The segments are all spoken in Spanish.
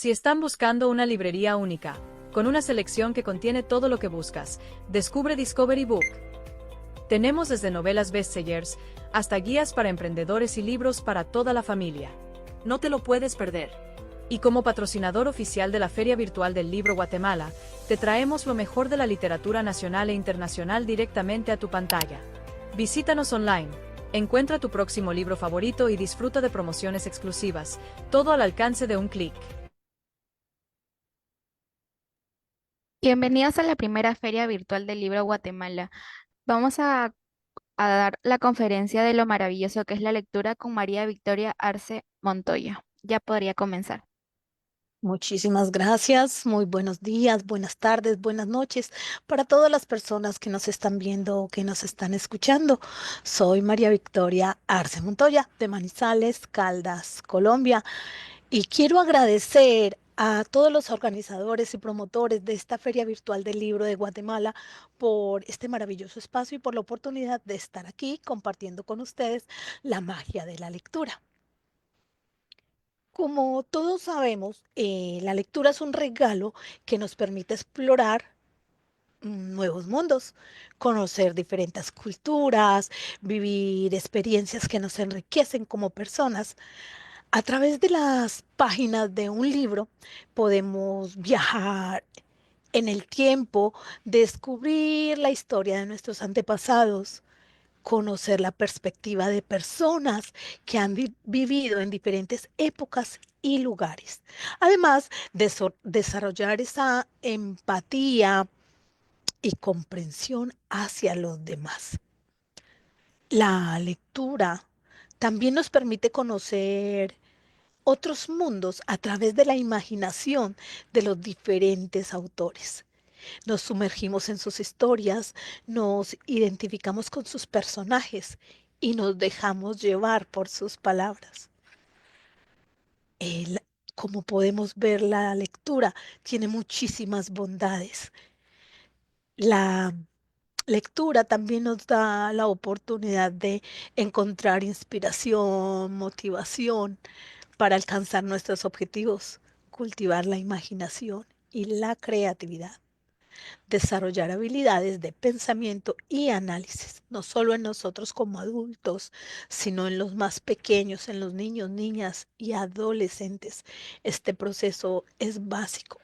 Si están buscando una librería única, con una selección que contiene todo lo que buscas, descubre Discovery Book. Tenemos desde novelas bestsellers hasta guías para emprendedores y libros para toda la familia. No te lo puedes perder. Y como patrocinador oficial de la Feria Virtual del Libro Guatemala, te traemos lo mejor de la literatura nacional e internacional directamente a tu pantalla. Visítanos online. Encuentra tu próximo libro favorito y disfruta de promociones exclusivas, todo al alcance de un clic. Bienvenidos a la primera Feria Virtual del Libro Guatemala. Vamos a dar la conferencia de lo maravilloso que es la lectura con María Victoria Arce Montoya. Ya podría comenzar. Muchísimas gracias, muy buenos días, buenas tardes, buenas noches para todas las personas que nos están viendo o que nos están escuchando. Soy María Victoria Arce Montoya de Manizales, Caldas, Colombia, y quiero agradecer a todos los organizadores y promotores de esta Feria Virtual del Libro de Guatemala por este maravilloso espacio y por la oportunidad de estar aquí compartiendo con ustedes la magia de la lectura. Como todos sabemos, la lectura es un regalo que nos permite explorar nuevos mundos, conocer diferentes culturas, vivir experiencias que nos enriquecen como personas. A través de las páginas de un libro podemos viajar en el tiempo, descubrir la historia de nuestros antepasados, conocer la perspectiva de personas que han vivido en diferentes épocas y lugares. Además de desarrollar esa empatía y comprensión hacia los demás. La lectura también nos permite conocer otros mundos a través de la imaginación de los diferentes autores. Nos sumergimos en sus historias, nos identificamos con sus personajes y nos dejamos llevar por sus palabras. El- Como podemos ver, la lectura tiene muchísimas bondades. La lectura también nos da la oportunidad de encontrar inspiración, motivación para alcanzar nuestros objetivos, cultivar la imaginación y la creatividad. Desarrollar habilidades de pensamiento y análisis, no solo en nosotros como adultos, sino en los más pequeños, en los niños, niñas y adolescentes. Este proceso es básico.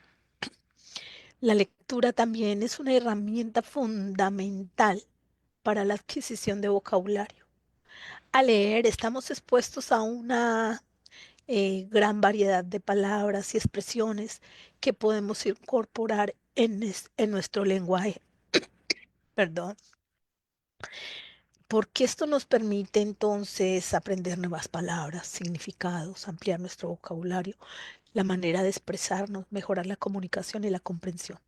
La lectura también es una herramienta fundamental para la adquisición de vocabulario. Al leer estamos expuestos a una gran variedad de palabras y expresiones que podemos incorporar en nuestro lenguaje. Perdón. Porque esto nos permite entonces aprender nuevas palabras, significados, ampliar nuestro vocabulario, la manera de expresarnos, mejorar la comunicación y la comprensión.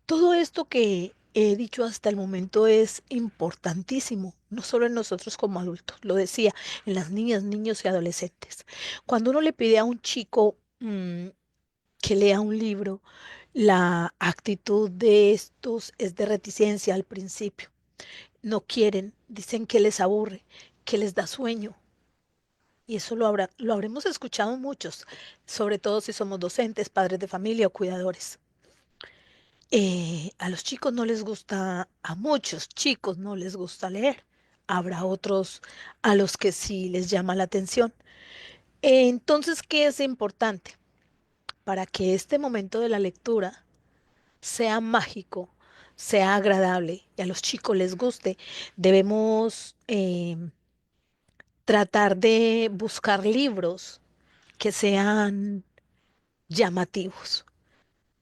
Todo esto que he dicho hasta el momento es importantísimo, no solo en nosotros como adultos, lo decía, en las niñas, niños y adolescentes. Cuando uno le pide a un chico que lea un libro, la actitud de estos es de reticencia al principio. No quieren, dicen que les aburre, que les da sueño. Y eso lo habremos escuchado muchos, sobre todo si somos docentes, padres de familia o cuidadores. A los chicos no les gusta, a muchos chicos no les gusta leer. Habrá otros a los que sí les llama la atención. Entonces, ¿qué es importante? Para que este momento de la lectura sea mágico, sea agradable y a los chicos les guste, debemos tratar de buscar libros que sean llamativos,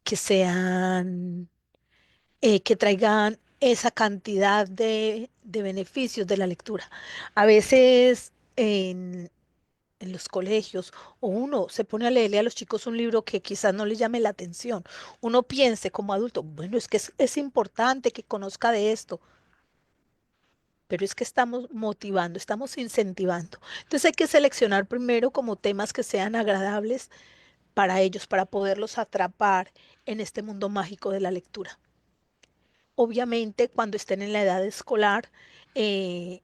que sean, que traigan esa cantidad de beneficios de la lectura. A veces en los colegios o uno se pone a leerle a los chicos un libro que quizás no les llame la atención. Uno piense como adulto, bueno, es que es importante que conozca de esto, pero es que estamos motivando, estamos incentivando. Entonces hay que seleccionar primero como temas que sean agradables para ellos, para poderlos atrapar en este mundo mágico de la lectura. Obviamente, cuando estén en la edad escolar, eh,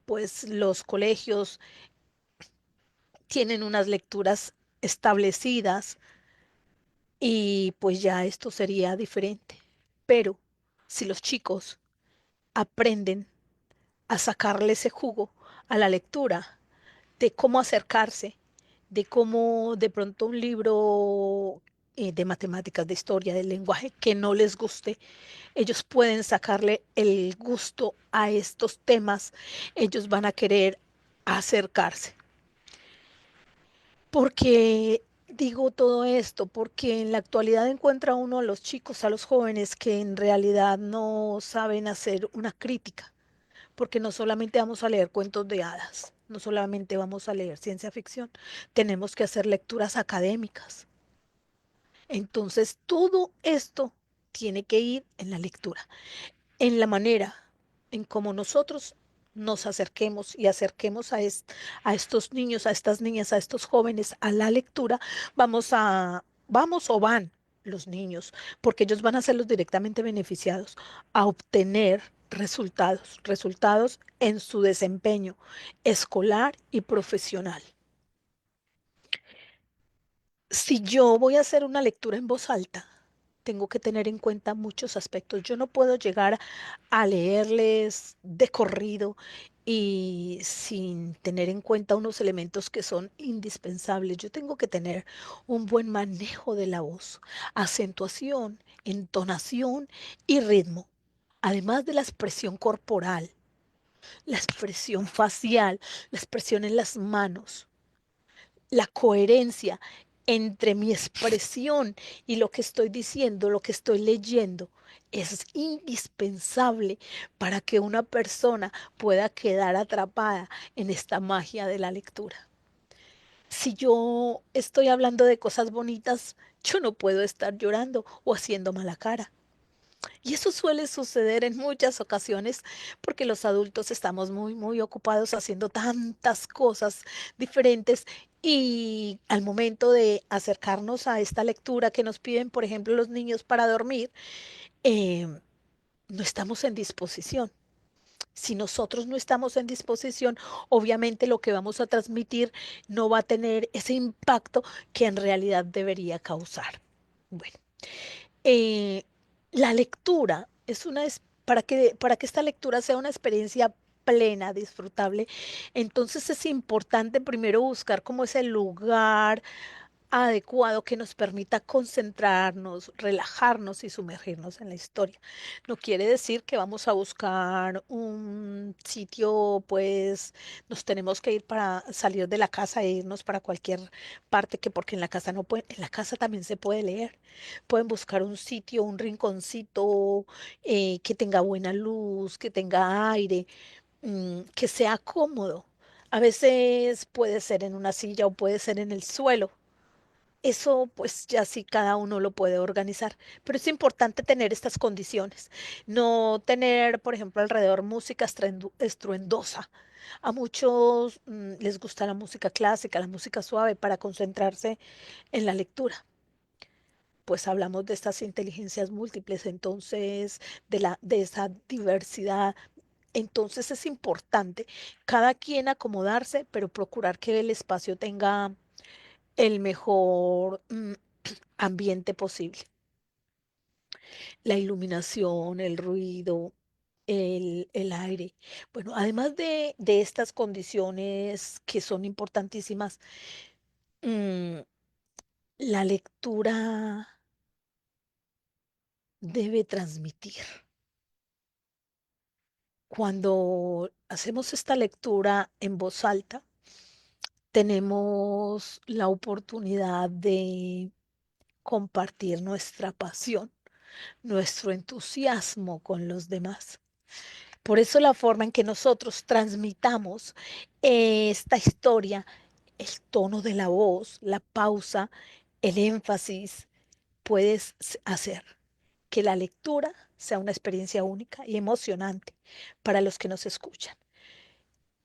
pues los colegios tienen unas lecturas establecidas y pues ya esto sería diferente. Pero si los chicos aprenden a sacarle ese jugo a la lectura, de cómo acercarse, de cómo de pronto un libro de matemáticas, de historia, del lenguaje que no les guste, ellos pueden sacarle el gusto a estos temas, ellos van a querer acercarse. Porque digo todo esto, porque en la actualidad encuentra uno a los chicos, a los jóvenes que en realidad no saben hacer una crítica, porque no solamente vamos a leer cuentos de hadas, no solamente vamos a leer ciencia ficción, tenemos que hacer lecturas académicas. Entonces, todo esto tiene que ir en la lectura, en la manera en cómo nosotros nos acerquemos y acerquemos a estos niños, a estas niñas, a estos jóvenes a la lectura, vamos o van los niños, porque ellos van a ser los directamente beneficiados a obtener resultados, resultados en su desempeño escolar y profesional. Si yo voy a hacer una lectura en voz alta, tengo que tener en cuenta muchos aspectos. Yo no puedo llegar a leerles de corrido y sin tener en cuenta unos elementos que son indispensables. Yo tengo que tener un buen manejo de la voz, acentuación, entonación y ritmo, además de la expresión corporal, la expresión facial, la expresión en las manos, la coherencia entre mi expresión y lo que estoy diciendo, lo que estoy leyendo, es indispensable para que una persona pueda quedar atrapada en esta magia de la lectura. Si yo estoy hablando de cosas bonitas, yo no puedo estar llorando o haciendo mala cara. Y eso suele suceder en muchas ocasiones porque los adultos estamos muy ocupados haciendo tantas cosas diferentes y al momento de acercarnos a esta lectura que nos piden, por ejemplo, los niños para dormir, em, no estamos en disposición. Si nosotros no estamos en disposición, obviamente lo que vamos a transmitir no va a tener ese impacto que en realidad debería causar. Bueno. Eh, la lectura es para que esta lectura sea una experiencia plena, disfrutable, entonces es importante primero buscar cómo es el lugar adecuado que nos permita concentrarnos, relajarnos y sumergirnos en la historia. No quiere decir que vamos a buscar un sitio, pues nos tenemos que ir para salir de la casa e irnos para cualquier parte, que porque en la casa no pueden, en la casa también se puede leer. Pueden buscar un sitio, un rinconcito que tenga buena luz, que tenga aire, que sea cómodo. A veces puede ser en una silla o puede ser en el suelo. Eso pues ya sí cada uno lo puede organizar, pero es importante tener estas condiciones, no tener, por ejemplo, alrededor música estruendosa. A muchos les gusta la música clásica, la música suave para concentrarse en la lectura. Pues hablamos de estas inteligencias múltiples, entonces de esa diversidad. Entonces es importante cada quien acomodarse, pero procurar que el espacio tenga el mejor ambiente posible. La iluminación, el ruido, el aire. Bueno, además de estas condiciones que son importantísimas, mm, la lectura debe transmitir. Cuando hacemos esta lectura en voz alta, tenemos la oportunidad de compartir nuestra pasión, nuestro entusiasmo con los demás. Por eso la forma en que nosotros transmitamos esta historia, el tono de la voz, la pausa, el énfasis, puedes hacer que la lectura sea una experiencia única y emocionante para los que nos escuchan.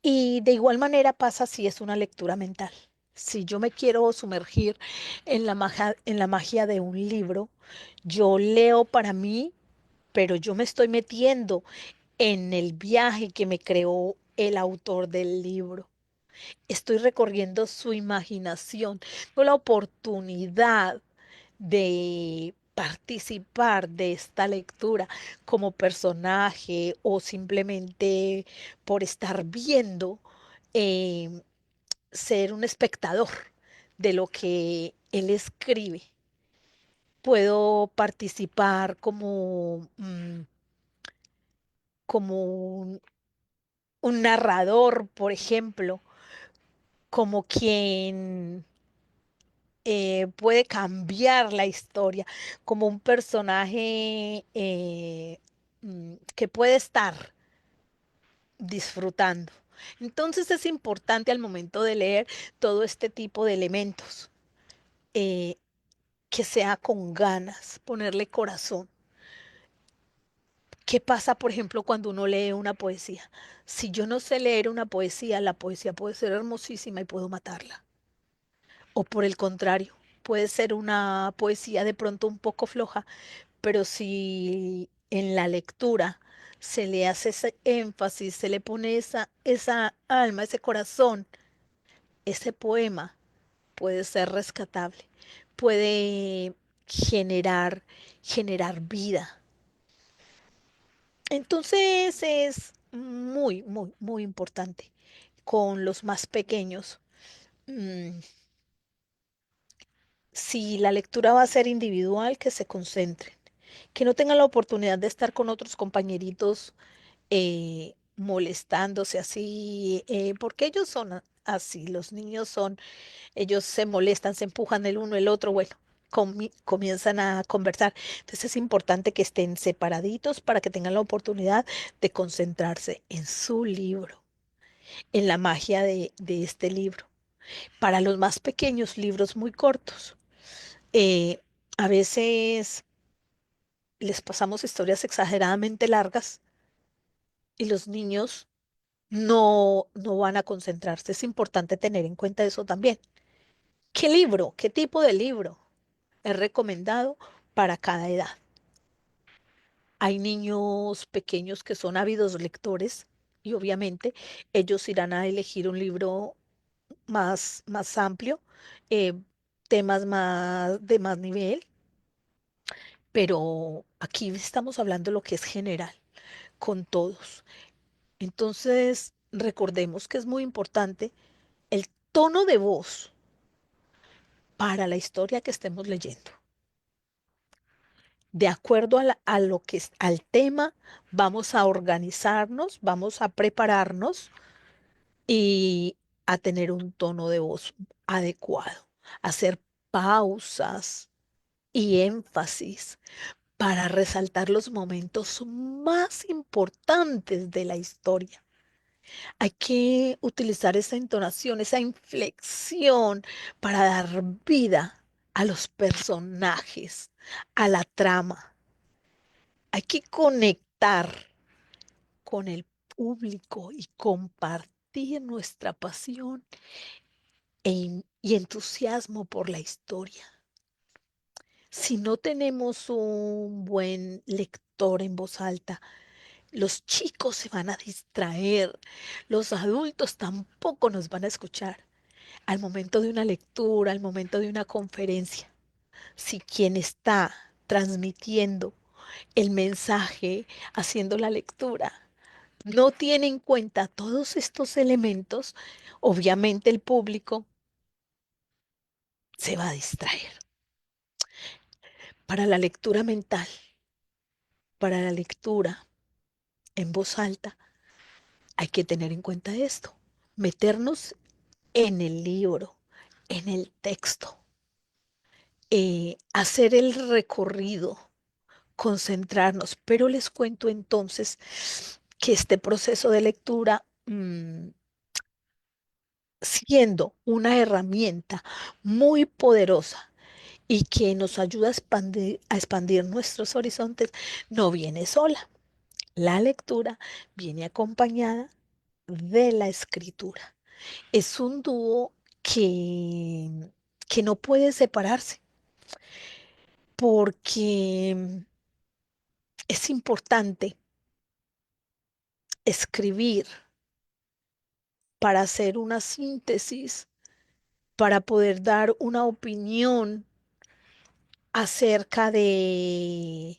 Y de igual manera pasa si es una lectura mental. Si yo me quiero sumergir en la magia de un libro, yo leo para mí, pero yo me estoy metiendo en el viaje que me creó el autor del libro. estoy recorriendo su imaginación, tengo la oportunidad de participar de esta lectura como personaje o simplemente por estar viendo, em, ser un espectador de lo que él escribe. Puedo participar como, como un narrador, por ejemplo, como quien puede cambiar la historia, como un personaje que puede estar disfrutando. Entonces es importante al momento de leer todo este tipo de elementos, eh, que sea con ganas, ponerle corazón. ¿Qué pasa, por ejemplo, cuando uno lee una poesía? Si yo no sé leer una poesía, la poesía puede ser hermosísima y puedo matarla. O por el contrario, puede ser una poesía de pronto un poco floja, pero si en la lectura se le hace ese énfasis, se le pone esa alma, ese corazón, ese poema puede ser rescatable, puede generar, generar vida. Entonces es muy, muy, muy importante con los más pequeños. mm, Si la lectura va a ser individual, que se concentren, que no tengan la oportunidad de estar con otros compañeritos molestándose así, porque ellos son así, los niños son, ellos se molestan, se empujan el uno el otro, bueno, comienzan a conversar. Entonces es importante que estén separaditos para que tengan la oportunidad de concentrarse en su libro, en la magia de este libro. Para los más pequeños, libros muy cortos. eh, a veces les pasamos historias exageradamente largas y los niños no van a concentrarse. Es importante tener en cuenta eso también. ¿Qué libro, qué tipo de libro es recomendado para cada edad? Hay niños pequeños que son ávidos lectores y obviamente ellos irán a elegir un libro más amplio, eh, temas más de más nivel, pero aquí estamos hablando de lo que es general, con todos. Entonces, recordemos que es muy importante el tono de voz para la historia que estemos leyendo. De acuerdo a lo que es al tema, vamos a organizarnos, vamos a prepararnos y a tener un tono de voz adecuado, hacer pausas y énfasis para resaltar los momentos más importantes de la historia. Hay que utilizar esa entonación, esa inflexión para dar vida a los personajes, a la trama. Hay que conectar con el público y compartir nuestra pasión y entusiasmo por la historia. Si no tenemos un buen lector en voz alta, los chicos se van a distraer, los adultos tampoco nos van a escuchar. Al momento de una lectura, al momento de una conferencia, si quien está transmitiendo el mensaje, haciendo la lectura, no tiene en cuenta todos estos elementos, obviamente el público se va a distraer. Para la lectura mental, para la lectura en voz alta, hay que tener en cuenta esto, meternos en el libro, en el texto, hacer el recorrido, concentrarnos. Pero les cuento entonces que este proceso de lectura, siendo una herramienta muy poderosa y que nos ayuda a expandir nuestros horizontes, no viene sola. La lectura viene acompañada de la escritura. Es un dúo que no puede separarse porque es importante escribir para hacer una síntesis, para poder dar una opinión acerca del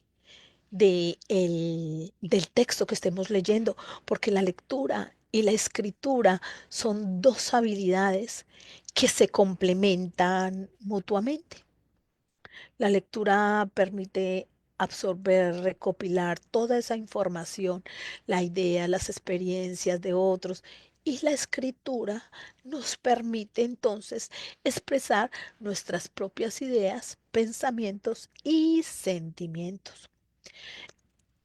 texto que estemos leyendo, porque la lectura y la escritura son dos habilidades que se complementan mutuamente. La lectura permite absorber, recopilar toda esa información, la idea, las experiencias de otros. Y la escritura nos permite entonces expresar nuestras propias ideas, pensamientos y sentimientos,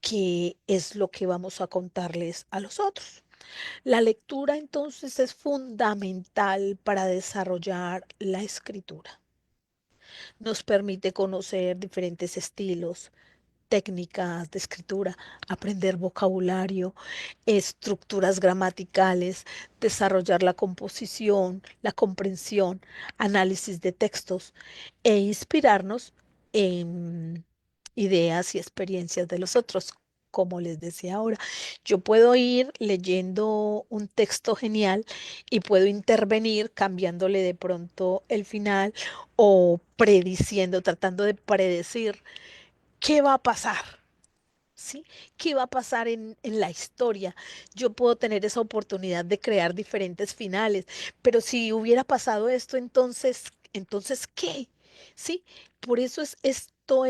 que es lo que vamos a contarles a los otros. La lectura entonces es fundamental para desarrollar la escritura. Nos permite conocer diferentes estilos, técnicas de escritura, aprender vocabulario, estructuras gramaticales, desarrollar la composición, la comprensión, análisis de textos e inspirarnos en ideas y experiencias de los otros. Como les decía ahora, yo puedo ir leyendo un texto genial y puedo intervenir cambiándole de pronto el final o prediciendo, tratando de predecir qué va a pasar. ¿Sí? ¿Qué va a pasar en la historia? Yo puedo tener esa oportunidad de crear diferentes finales, pero si hubiera pasado esto, entonces ¿qué? ¿Sí? Por eso esto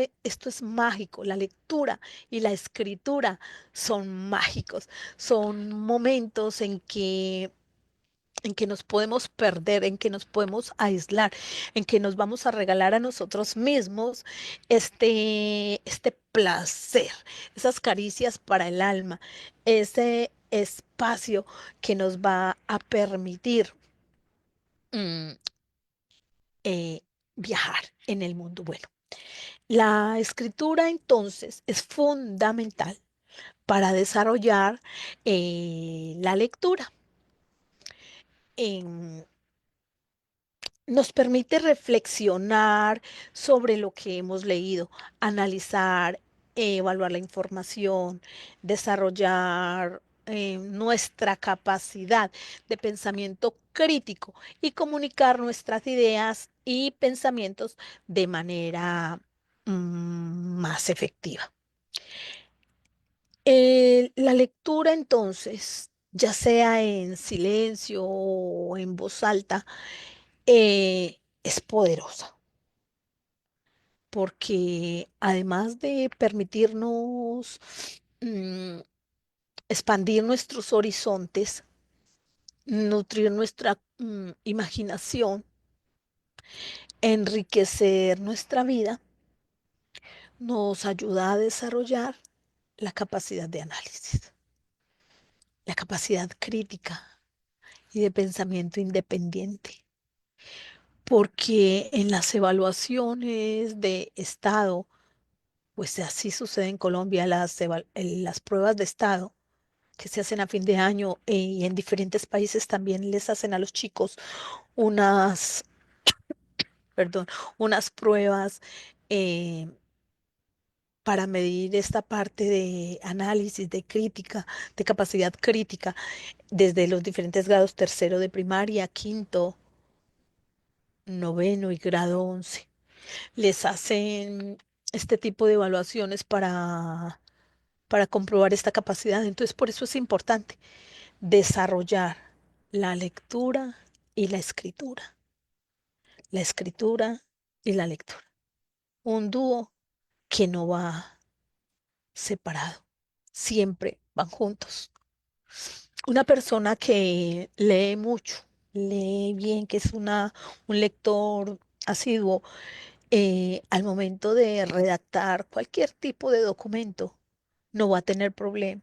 es mágico. La lectura y la escritura son mágicos. Son momentos en que nos podemos perder, en que nos podemos aislar, en que nos vamos a regalar a nosotros mismos este placer, esas caricias para el alma, ese espacio que nos va a permitir mm, eh, viajar en el mundo. Bueno, la escritura entonces es fundamental para desarrollar la lectura. En Nos permite reflexionar sobre lo que hemos leído, analizar, evaluar la información, desarrollar nuestra capacidad de pensamiento crítico y comunicar nuestras ideas y pensamientos de manera más efectiva. La lectura entonces, ya sea en silencio o en voz alta, es poderosa, porque además de permitirnos mm, expandir nuestros horizontes, nutrir nuestra imaginación, enriquecer nuestra vida, nos ayuda a desarrollar la capacidad de análisis, la capacidad crítica y de pensamiento independiente, porque en las evaluaciones de estado, pues así sucede en Colombia, las pruebas de estado que se hacen a fin de año, y en diferentes países también les hacen a los chicos unas, perdón, unas pruebas eh, para medir esta parte de análisis, de crítica, de capacidad crítica, desde los diferentes grados: tercero de primaria, quinto, noveno y grado 11. Les hacen este tipo de evaluaciones para comprobar esta capacidad. Entonces, por eso es importante desarrollar la lectura y la escritura y la lectura. Un dúo que no va separado, siempre van juntos. Una persona que lee mucho, lee bien, que es un lector asiduo, al momento de redactar cualquier tipo de documento, no va a tener problema.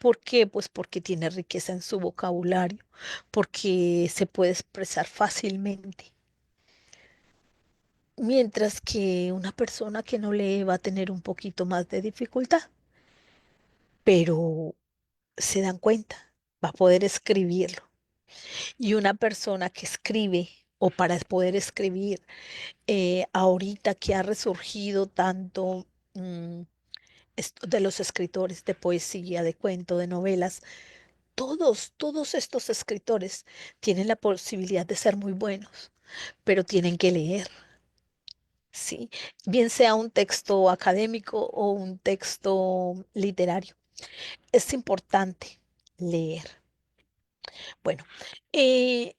¿Por qué? Pues porque tiene riqueza en su vocabulario, porque se puede expresar fácilmente. Mientras que una persona que no lee va a tener un poquito más de dificultad, pero se dan cuenta, va a poder escribirlo. Y una persona que escribe, o para poder escribir, ahorita que ha resurgido tanto esto de los escritores de poesía, de cuento, de novelas, todos estos escritores tienen la posibilidad de ser muy buenos, pero tienen que leer, ¿sí? Bien sea un texto académico o un texto literario. Es importante leer. Bueno, eh,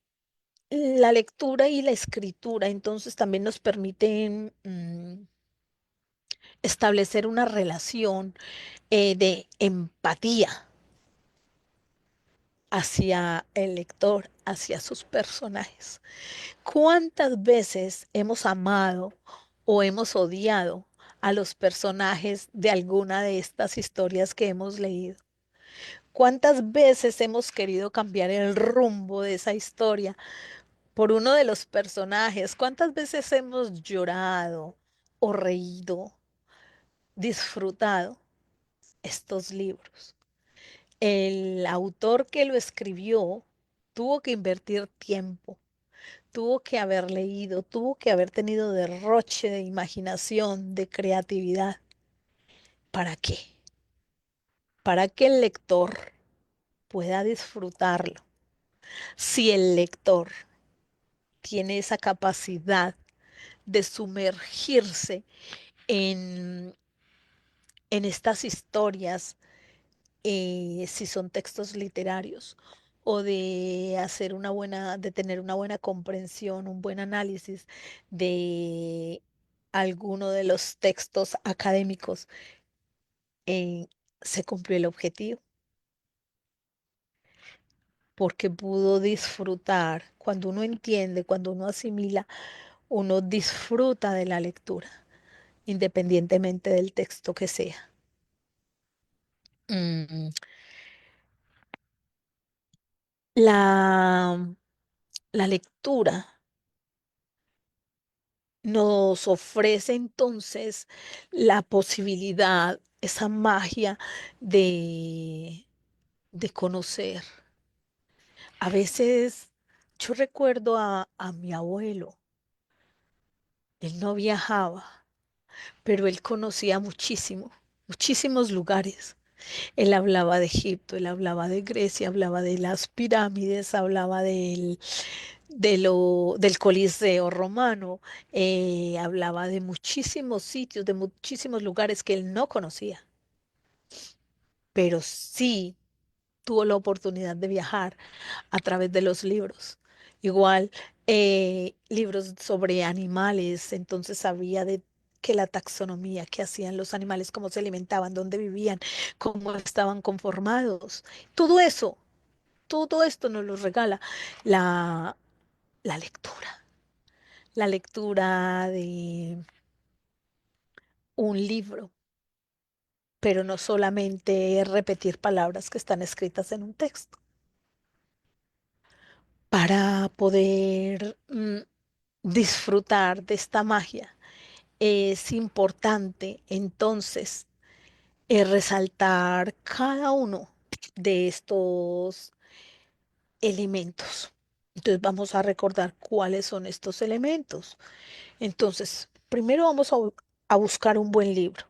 la lectura y la escritura entonces también nos permiten establecer una relación de empatía hacia el lector, hacia sus personajes. ¿Cuántas veces hemos amado o hemos odiado a los personajes de alguna de estas historias que hemos leído? ¿Cuántas veces hemos querido cambiar el rumbo de esa historia por uno de los personajes? ¿Cuántas veces hemos llorado o reído, disfrutado estos libros? El autor que lo escribió tuvo que invertir tiempo, tuvo que haber leído, tuvo que haber tenido derroche de imaginación, de creatividad. ¿Para qué? Para que el lector pueda disfrutarlo. Si el lector tiene esa capacidad de sumergirse en, en estas historias, si son textos literarios, o de hacer una buena, de tener una buena comprensión, un buen análisis de alguno de los textos académicos, eh, se cumplió el objetivo, porque pudo disfrutar. Cuando uno entiende, cuando uno asimila, uno disfruta de la lectura, independientemente del texto que sea. Mm, La, la lectura nos ofrece entonces la posibilidad, esa magia de, de conocer. A veces yo recuerdo a mi abuelo, él no viajaba, pero él conocía muchísimo, muchísimos lugares. Él hablaba de Egipto, él hablaba de Grecia, hablaba de las pirámides, hablaba del Coliseo romano, hablaba de muchísimos sitios, de muchísimos lugares que él no conocía, pero sí tuvo la oportunidad de viajar a través de los libros. Igual, libros sobre animales, entonces sabía de que la taxonomía, qué hacían los animales, cómo se alimentaban, dónde vivían, cómo estaban conformados. Todo eso, todo esto nos lo regala la, la lectura. La lectura de un libro, pero no solamente repetir palabras que están escritas en un texto. Para poder disfrutar de esta magia, es importante entonces resaltar cada uno de estos elementos. Entonces vamos a recordar cuáles son estos elementos. Entonces, primero vamos a buscar un buen libro.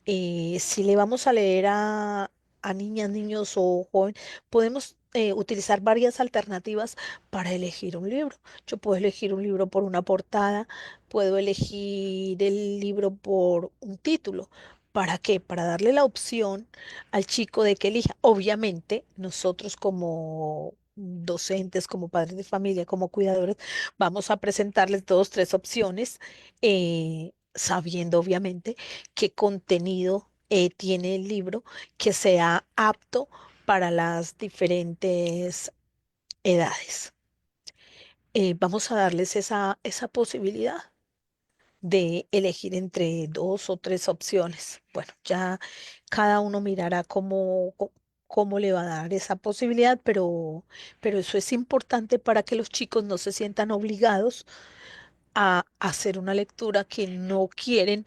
Si le vamos a leer a niñas, niños o jóvenes, podemos utilizar varias alternativas para elegir un libro. Yo puedo elegir un libro por una portada, puedo elegir el libro por un título. ¿Para qué? Para darle la opción al chico de que elija. Obviamente, nosotros como docentes, como padres de familia, como cuidadores, vamos a presentarles dos, tres opciones, sabiendo obviamente qué contenido tiene el libro que sea apto para las diferentes edades. Vamos a darles esa posibilidad de elegir entre dos o tres opciones. Bueno, ya cada uno mirará cómo le va a dar esa posibilidad, pero eso es importante para que los chicos no se sientan obligados a hacer una lectura que no quieren,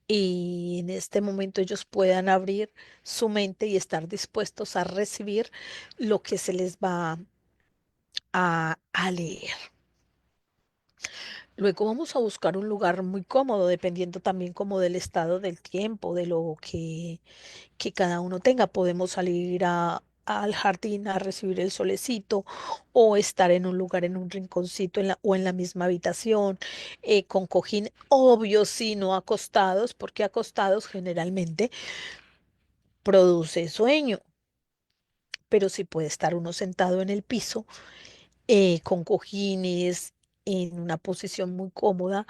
y en este momento ellos puedan abrir su mente y estar dispuestos a recibir lo que se les va a leer. Luego vamos a buscar un lugar muy cómodo, dependiendo también como del estado del tiempo, de lo que cada uno tenga. Podemos salir al jardín a recibir el solecito o estar en un lugar, en un rinconcito o en la misma habitación con cojín, obvio, sí, no acostados, porque acostados generalmente produce sueño, pero sí puede estar uno sentado en el piso con cojines en una posición muy cómoda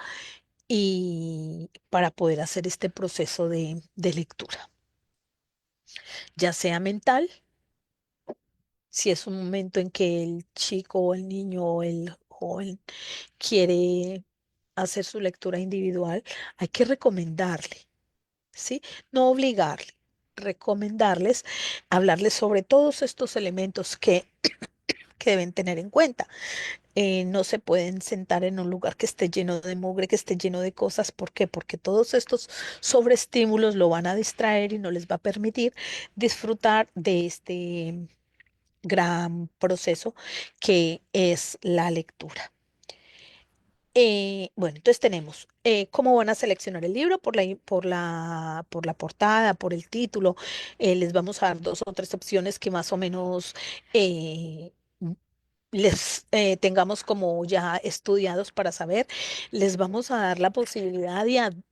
y para poder hacer este proceso de lectura, ya sea mental, si es un momento en que el chico o el niño o el joven quiere hacer su lectura individual, hay que recomendarle, ¿sí? No obligarle, recomendarles, hablarles sobre todos estos elementos que deben tener en cuenta. No se pueden sentar en un lugar que esté lleno de mugre, que esté lleno de cosas. ¿Por qué? Porque todos estos sobreestímulos lo van a distraer y no les va a permitir disfrutar de este gran proceso que es la lectura. Bueno, entonces tenemos cómo van a seleccionar el libro por la portada, por el título. Les vamos a dar dos o tres opciones que más o menos eh, les tengamos como ya estudiados para saber. Les vamos a dar la posibilidad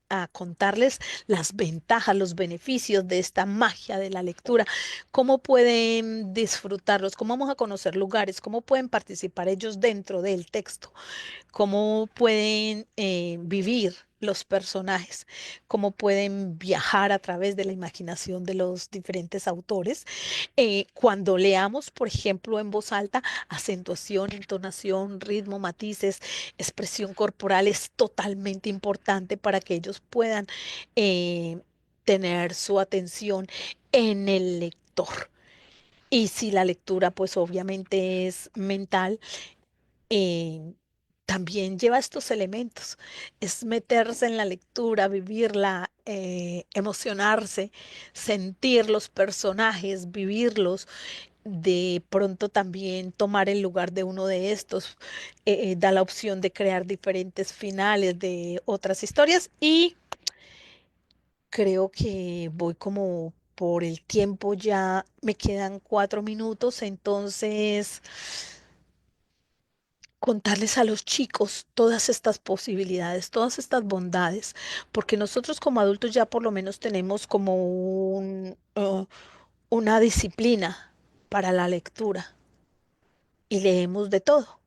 a contarles las ventajas, los beneficios de esta magia de la lectura, cómo pueden disfrutarlos, cómo vamos a conocer lugares, cómo pueden participar ellos dentro del texto, cómo pueden vivir los personajes, cómo pueden viajar a través de la imaginación de los diferentes autores. Cuando leamos, por ejemplo, en voz alta, acentuación, entonación, ritmo, matices, expresión corporal es totalmente importante para que ellos puedan eh, tener su atención en el lector. Y si la lectura, pues obviamente es mental, eh, también lleva estos elementos. Es meterse en la lectura, vivirla, emocionarse, sentir los personajes, vivirlos, de pronto también tomar el lugar de uno de estos, da la opción de crear diferentes finales de otras historias y creo que voy como por el tiempo, ya me quedan 4 minutos, entonces contarles a los chicos todas estas posibilidades, todas estas bondades, porque nosotros como adultos ya por lo menos tenemos como una disciplina para la lectura y leemos de todo.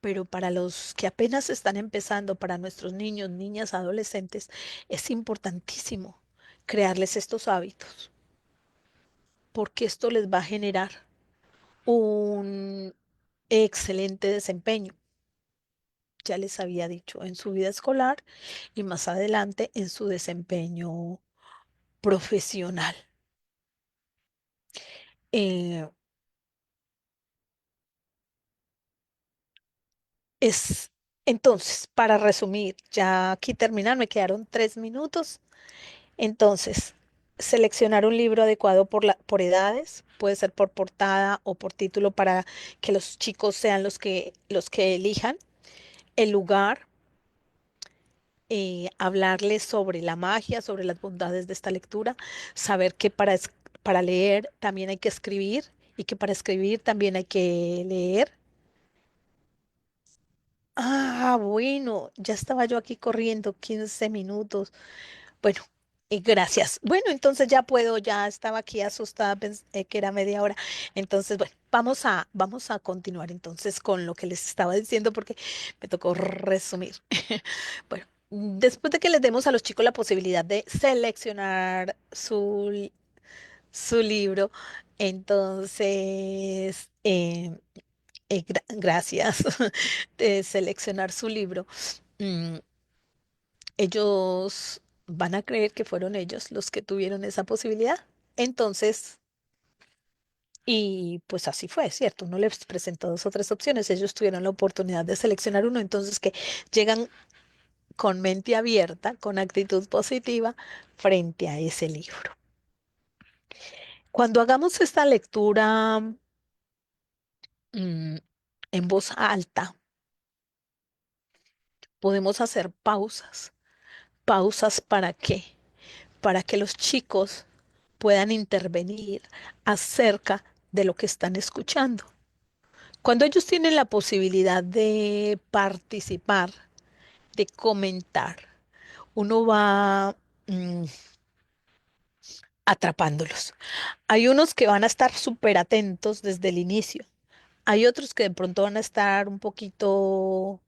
Pero para los que apenas están empezando, para nuestros niños, niñas, adolescentes, es importantísimo crearles estos hábitos, porque esto les va a generar un excelente desempeño. Ya les había dicho, en su vida escolar y más adelante en su desempeño profesional. Eh, es entonces, para resumir, ya aquí terminar, me quedaron 3 minutos. Entonces, seleccionar un libro adecuado por edades, puede ser por portada o por título para que los chicos sean los que elijan el lugar, hablarles sobre la magia, sobre las bondades de esta lectura, saber que para leer también hay que escribir y que para escribir también hay que leer. Ah, bueno, ya estaba yo aquí corriendo 15 minutos. Bueno, gracias. Bueno, entonces ya puedo, ya estaba aquí asustada, pensé que era media hora. Entonces, bueno, vamos a continuar entonces con lo que les estaba diciendo porque me tocó resumir. Bueno, después de que les demos a los chicos la posibilidad de seleccionar su libro, entonces, gracias, de seleccionar su libro. mm, Ellos van a creer que fueron ellos los que tuvieron esa posibilidad. Entonces, y pues así fue, ¿cierto? Uno les presentó dos o tres opciones, ellos tuvieron la oportunidad de seleccionar uno, entonces que llegan con mente abierta, con actitud positiva frente a ese libro. Cuando hagamos esta lectura mm, en voz alta, podemos hacer pausas. ¿Pausas para qué? Para que los chicos puedan intervenir acerca de lo que están escuchando. Cuando ellos tienen la posibilidad de participar, de comentar, uno va mm, atrapándolos. Hay unos que van a estar súper atentos desde el inicio. Hay otros que de pronto van a estar un poquito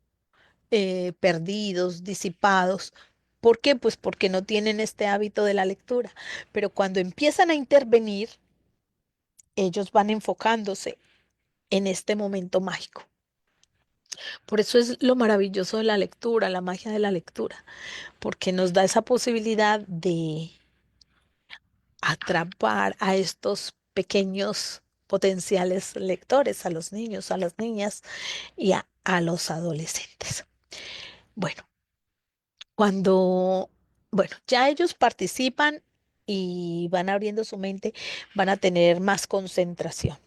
perdidos, disipados. ¿Por qué? Pues porque no tienen este hábito de la lectura. Pero cuando empiezan a intervenir, ellos van enfocándose en este momento mágico. Por eso es lo maravilloso de la lectura, la magia de la lectura, porque nos da esa posibilidad de atrapar a estos pequeños potenciales lectores, a los niños, a las niñas y a los adolescentes. Bueno, cuando, bueno, ya ellos participan y van abriendo su mente, van a tener más concentración.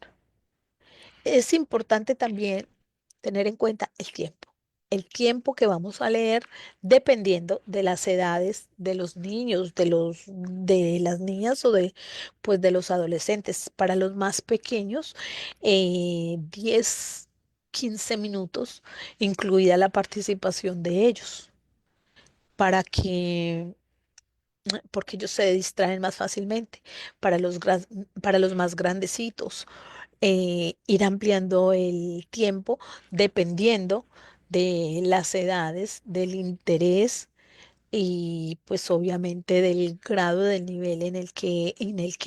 Es importante también tener en cuenta el tiempo que vamos a leer dependiendo de las edades de los niños, de las niñas o pues de los adolescentes. Para los más pequeños, 10, 15 minutos, incluida la participación de ellos, para que porque ellos se distraen más fácilmente. Para para los más grandecitos, ir ampliando el tiempo dependiendo de las edades, del interés y pues obviamente del grado, del nivel en el que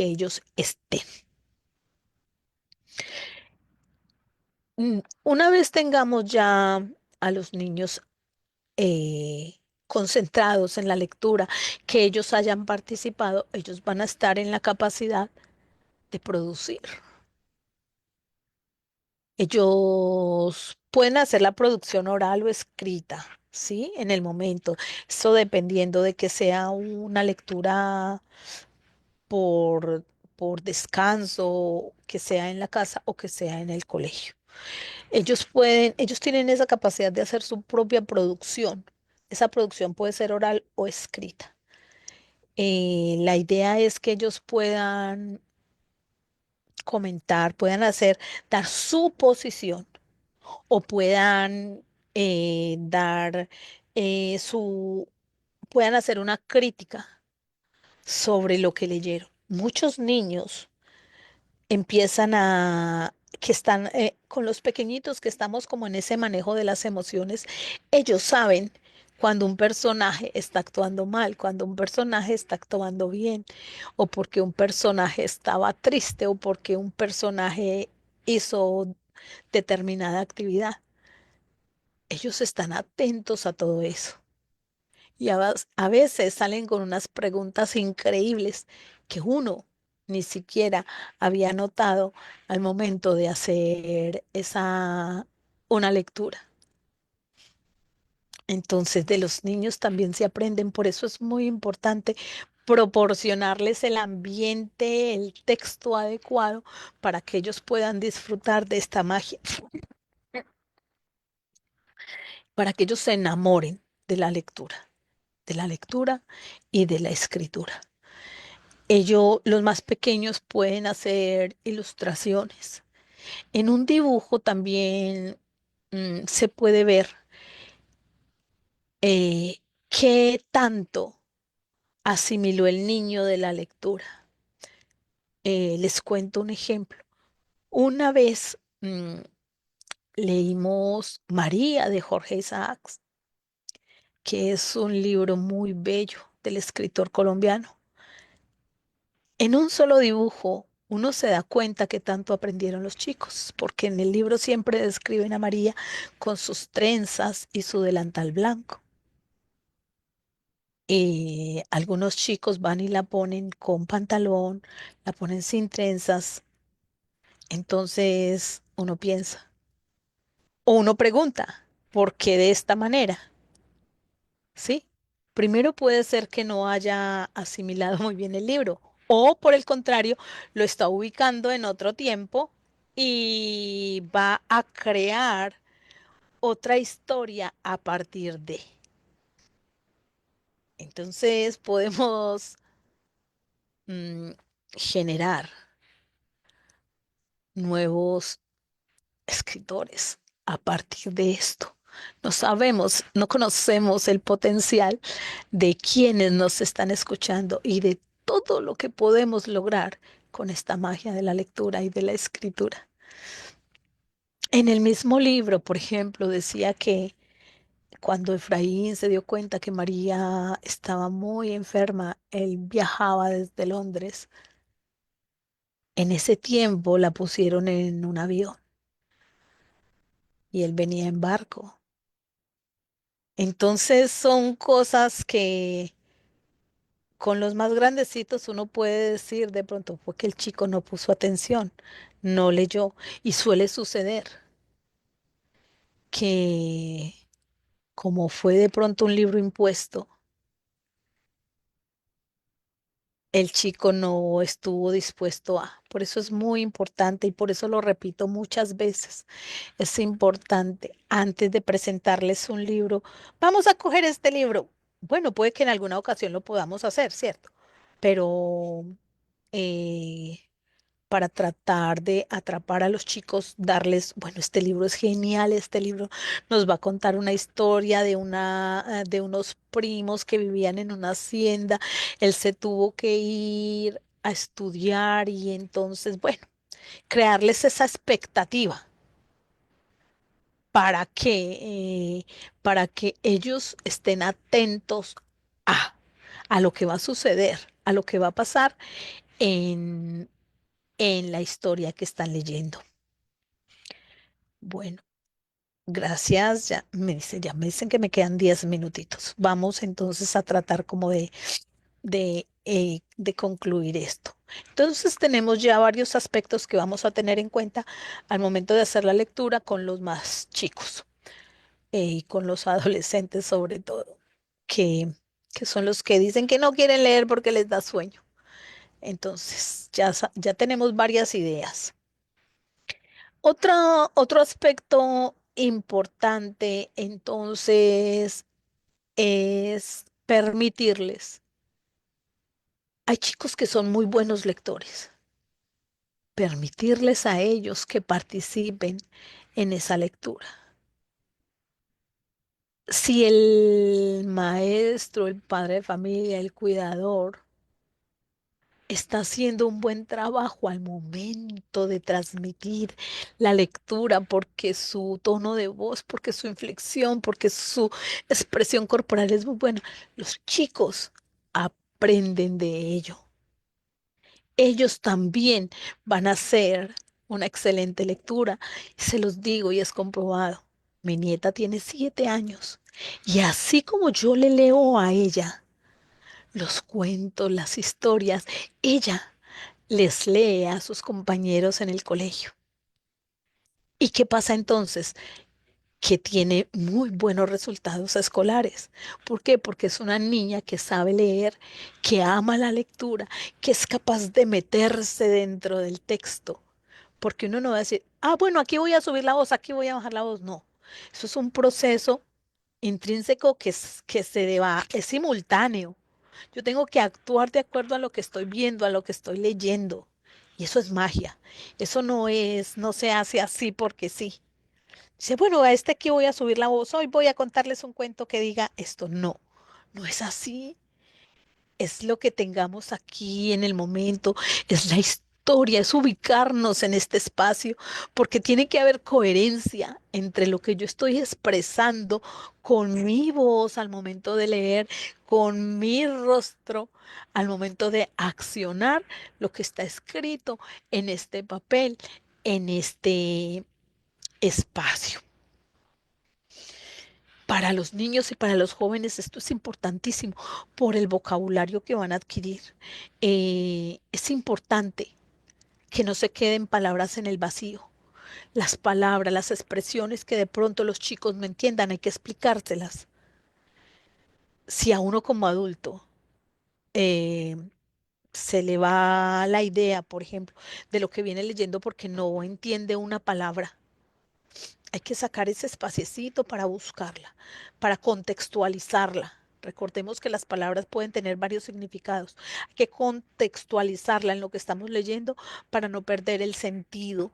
ellos estén. Una vez tengamos ya a los niños concentrados en la lectura, que ellos hayan participado, ellos van a estar en la capacidad de producir. Ellos pueden hacer la producción oral o escrita, ¿sí? En el momento. Eso dependiendo de que sea una lectura por, por descanso, que sea en la casa o que sea en el colegio. Ellos tienen esa capacidad de hacer su propia producción. Esa producción puede ser oral o escrita. La idea es que ellos puedan comentar, puedan dar su posición o puedan dar su, puedan hacer una crítica sobre lo que leyeron. Muchos niños empiezan que están con los pequeñitos que estamos como en ese manejo de las emociones, ellos saben cuando un personaje está actuando mal, cuando un personaje está actuando bien, o porque un personaje estaba triste, o porque un personaje hizo determinada actividad. Ellos están atentos a todo eso. Y a veces salen con unas preguntas increíbles que uno ni siquiera había notado al momento de hacer una lectura. Entonces, de los niños también se aprenden, por eso es muy importante proporcionarles el ambiente, el texto adecuado para que ellos puedan disfrutar de esta magia, para que ellos se enamoren de la lectura y de la escritura. Los más pequeños pueden hacer ilustraciones. En un dibujo también se puede ver qué tanto asimiló el niño de la lectura. Les cuento un ejemplo. Una vez leímos María de Jorge Isaacs, que es un libro muy bello del escritor colombiano. En un solo dibujo, uno se da cuenta que tanto aprendieron los chicos, porque en el libro siempre describen a María con sus trenzas y su delantal blanco. Algunos chicos van y la ponen con pantalón, la ponen sin trenzas. Entonces uno piensa, o uno pregunta, ¿por qué de esta manera? ¿Sí? Primero puede ser que no haya asimilado muy bien el libro, o por el contrario, lo está ubicando en otro tiempo y va a crear otra historia a partir de. Entonces podemos mm, generar nuevos escritores a partir de esto. No sabemos, no conocemos el potencial de quienes nos están escuchando y de todo lo que podemos lograr con esta magia de la lectura y de la escritura. En el mismo libro, por ejemplo, decía que cuando Efraín se dio cuenta que María estaba muy enferma, él viajaba desde Londres. En ese tiempo la pusieron en un avión y él venía en barco. Entonces son cosas que con los más grandecitos uno puede decir de pronto fue que el chico no puso atención, no leyó. Y suele suceder que como fue de pronto un libro impuesto, el chico no estuvo dispuesto a. Por eso es muy importante y por eso lo repito muchas veces. Es importante antes de presentarles un libro, vamos a coger este libro. Bueno, puede que en alguna ocasión lo podamos hacer, ¿cierto? Pero eh, para tratar de atrapar a los chicos, darles, bueno, este libro es genial, este libro nos va a contar una historia de de unos primos que vivían en una hacienda. Él se tuvo que ir a estudiar y entonces, bueno, crearles esa expectativa para para que ellos estén atentos a, a lo que va a suceder, a lo que va a pasar en, en la historia que están leyendo. Bueno, gracias. Ya me dicen que me quedan 10 minutitos. Vamos entonces a tratar como de concluir esto. Entonces tenemos ya varios aspectos que vamos a tener en cuenta al momento de hacer la lectura con los más chicos y con los adolescentes sobre todo, que, que son los que dicen que no quieren leer porque les da sueño. Entonces ya tenemos varias ideas. Otro aspecto importante entonces es permitirles. Hay chicos que son muy buenos lectores, permitirles a ellos que participen en esa lectura. Si el maestro, el padre de familia, el cuidador está haciendo un buen trabajo al momento de transmitir la lectura, porque su tono de voz, porque su inflexión, porque su expresión corporal es muy buena. Los chicos aprenden de ello. Ellos también van a hacer una excelente lectura. Se los digo y es comprobado. Mi nieta tiene 7 años y así como yo le leo a ella los cuentos, las historias, ella les lee a sus compañeros en el colegio. ¿Y qué pasa entonces? Que tiene muy buenos resultados escolares. ¿Por qué? Porque es una niña que sabe leer, que ama la lectura, que es capaz de meterse dentro del texto. Porque uno no va a decir, ah, bueno, aquí voy a subir la voz, aquí voy a bajar la voz. No, eso es un proceso intrínseco que es simultáneo. Yo tengo que actuar de acuerdo a lo que estoy viendo, a lo que estoy leyendo. Y eso es magia. Eso no se hace así porque sí. Dice, bueno, a este aquí voy a subir la voz, hoy voy a contarles un cuento que diga esto. No, no es así. Es lo que tengamos aquí en el momento, es la historia, es ubicarnos en este espacio, porque tiene que haber coherencia entre lo que yo estoy expresando con mi voz al momento de leer, con mi rostro al momento de accionar lo que está escrito en este papel, en este espacio. Para los niños y para los jóvenes esto es importantísimo por el vocabulario que van a adquirir. Es importante que no se queden palabras en el vacío. Las palabras, las expresiones que de pronto los chicos no entiendan, hay que explicárselas. Si a uno como adulto eh, se le va la idea, por ejemplo, de lo que viene leyendo porque no entiende una palabra, hay que sacar ese espaciecito para buscarla, para contextualizarla. Recordemos que las palabras pueden tener varios significados. Hay que contextualizarla en lo que estamos leyendo para no perder el sentido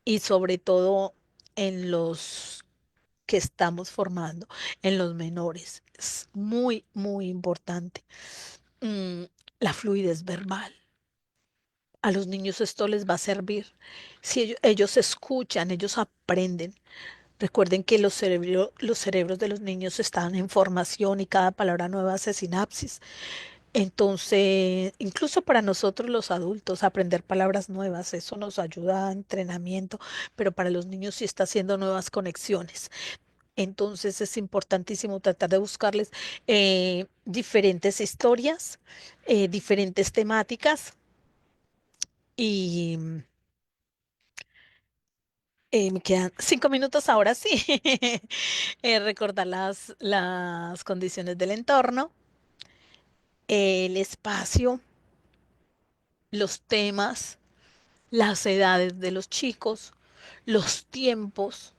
y sobre todo en los que estamos formando, en los menores. Es muy, muy importante. Mm, la fluidez verbal. A los niños esto les va a servir. Si ellos escuchan, ellos aprenden. Recuerden que los cerebros de los niños están en formación y cada palabra nueva hace sinapsis. Entonces, incluso para nosotros los adultos, aprender palabras nuevas, eso nos ayuda a entrenamiento, pero para los niños sí está haciendo nuevas conexiones. Entonces es importantísimo tratar de buscarles diferentes historias, diferentes temáticas y me quedan 5 minutos ahora sí. Recordar las condiciones del entorno, el espacio, los temas, las edades de los chicos, los tiempos,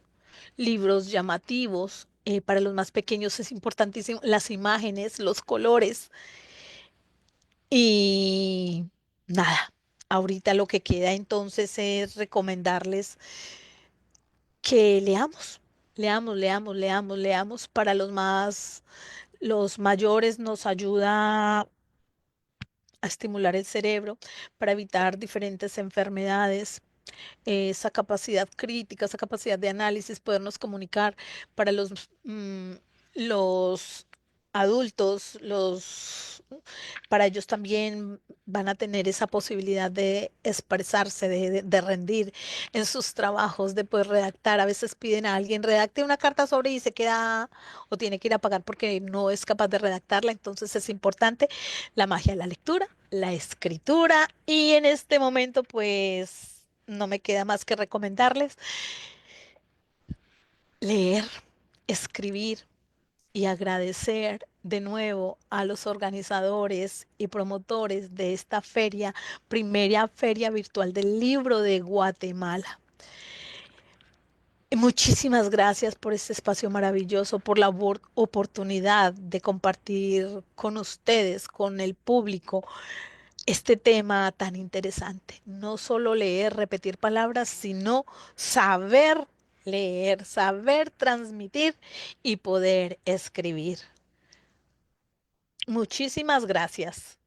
libros llamativos. Para los más pequeños es importantísimo las imágenes, los colores y nada. Ahorita lo que queda entonces es recomendarles que leamos, leamos, leamos, leamos, leamos. Para los mayores nos ayuda a estimular el cerebro para evitar diferentes enfermedades, esa capacidad crítica, esa capacidad de análisis, podernos comunicar para los adultos, para ellos también van a tener esa posibilidad de expresarse, de rendir en sus trabajos, de poder redactar. A veces piden a alguien redacte una carta sobre y se queda o tiene que ir a pagar porque no es capaz de redactarla. Entonces es importante la magia de la lectura, la escritura y en este momento pues no me queda más que recomendarles leer, escribir y agradecer de nuevo a los organizadores y promotores de esta feria, primera feria virtual del libro de Guatemala. Y muchísimas gracias por este espacio maravilloso, por la oportunidad de compartir con ustedes, con el público, este tema tan interesante. No solo leer, repetir palabras, sino saber leer, saber transmitir y poder escribir. Muchísimas gracias.